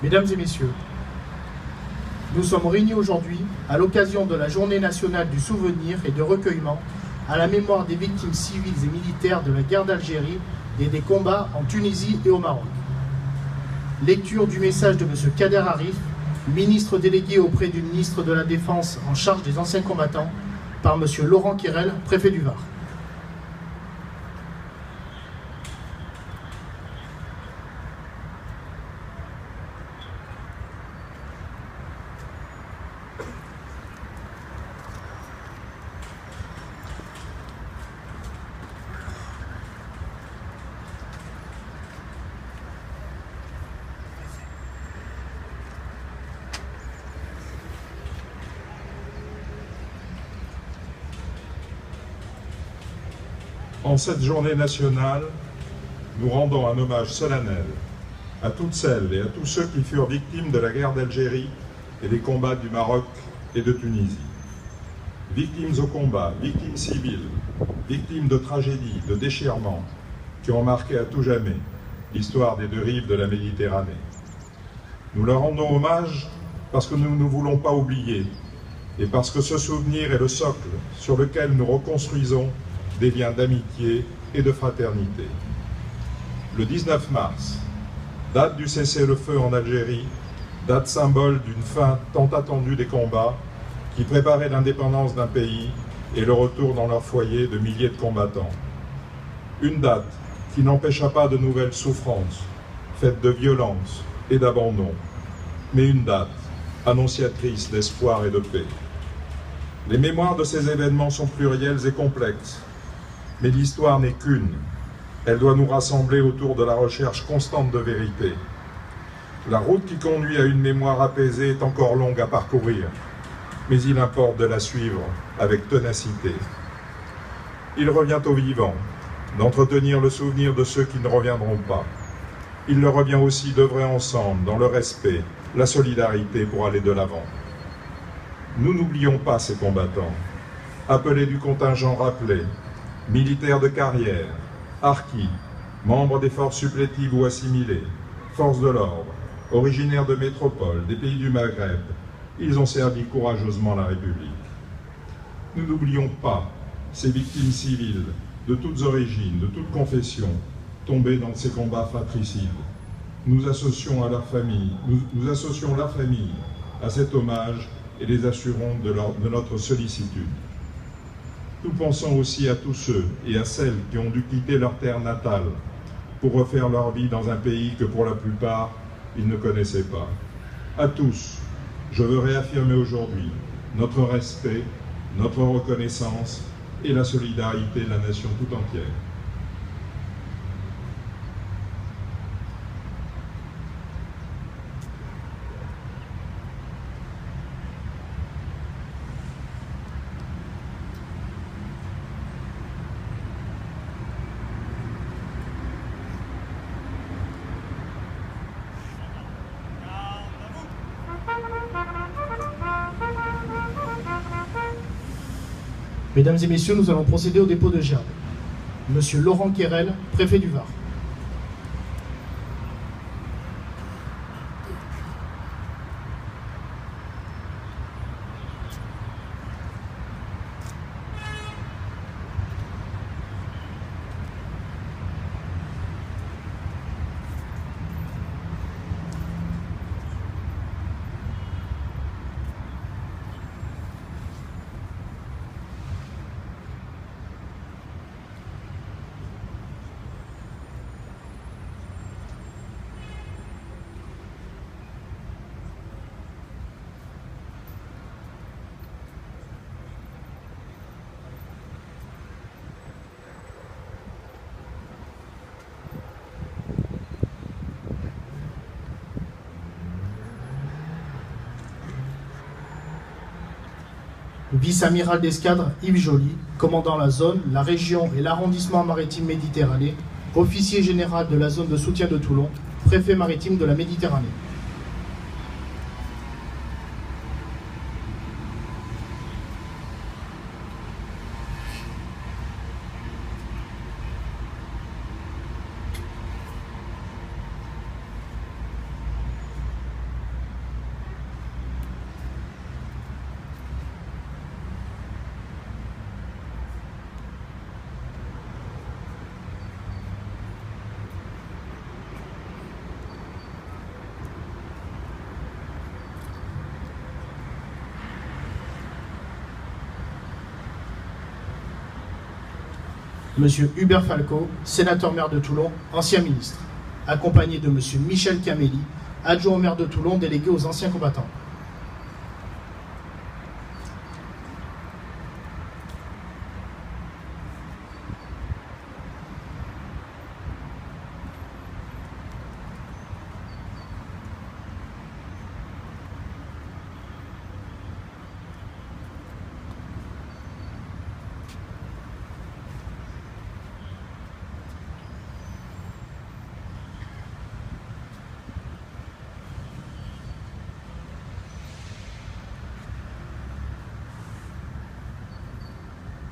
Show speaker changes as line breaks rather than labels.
Mesdames et messieurs, nous sommes réunis aujourd'hui à l'occasion de la Journée nationale du souvenir et de recueillement à la mémoire des victimes civiles et militaires de la guerre d'Algérie et des combats en Tunisie et au Maroc. Lecture du message de M. Kader Arif, ministre délégué auprès du ministre de la Défense en charge des anciens combattants, par M. Laurent Quérel, préfet du Var.
En cette journée nationale, nous rendons un hommage solennel à toutes celles et à tous ceux qui furent victimes de la guerre d'Algérie et des combats du Maroc et de Tunisie. Victimes au combat, victimes civiles, victimes de tragédies, de déchirements, qui ont marqué à tout jamais l'histoire des deux rives de la Méditerranée. Nous leur rendons hommage parce que nous ne voulons pas oublier et parce que ce souvenir est le socle sur lequel nous reconstruisons des liens d'amitié et de fraternité. Le 19 mars, date du cessez-le-feu en Algérie, date symbole d'une fin tant attendue des combats qui préparaient l'indépendance d'un pays et le retour dans leur foyer de milliers de combattants. Une date qui n'empêcha pas de nouvelles souffrances, faites de violence et d'abandon, mais une date annonciatrice d'espoir et de paix. Les mémoires de ces événements sont plurielles et complexes, mais l'histoire n'est qu'une. Elle doit nous rassembler autour de la recherche constante de vérité. La route qui conduit à une mémoire apaisée est encore longue à parcourir, mais il importe de la suivre avec ténacité. Il revient aux vivants d'entretenir le souvenir de ceux qui ne reviendront pas. Il leur revient aussi d'œuvrer ensemble dans le respect, la solidarité pour aller de l'avant. Nous n'oublions pas ces combattants, appelés du contingent rappelé, militaires de carrière, harkis, membres des forces supplétives ou assimilées, forces de l'ordre, originaires de métropoles, des pays du Maghreb, ils ont servi courageusement la République. Nous n'oublions pas ces victimes civiles de toutes origines, de toutes confessions, tombées dans ces combats fratricides. Nous associons la famille à cet hommage et les assurons de notre sollicitude. Nous pensons aussi à tous ceux et à celles qui ont dû quitter leur terre natale pour refaire leur vie dans un pays que pour la plupart, ils ne connaissaient pas. À tous, je veux réaffirmer aujourd'hui notre respect, notre reconnaissance et la solidarité de la nation tout entière.
Mesdames et messieurs, nous allons procéder au dépôt de gerbe. Monsieur Laurent Quérel, préfet du Var. Vice-amiral d'escadre Yves Joly, commandant la zone, la région et l'arrondissement maritime Méditerranée, officier général de la zone de soutien de Toulon, préfet maritime de la Méditerranée. M. Hubert Falco, sénateur-maire de Toulon, ancien ministre, accompagné de M. Michel Caméli, adjoint au maire de Toulon, délégué aux anciens combattants.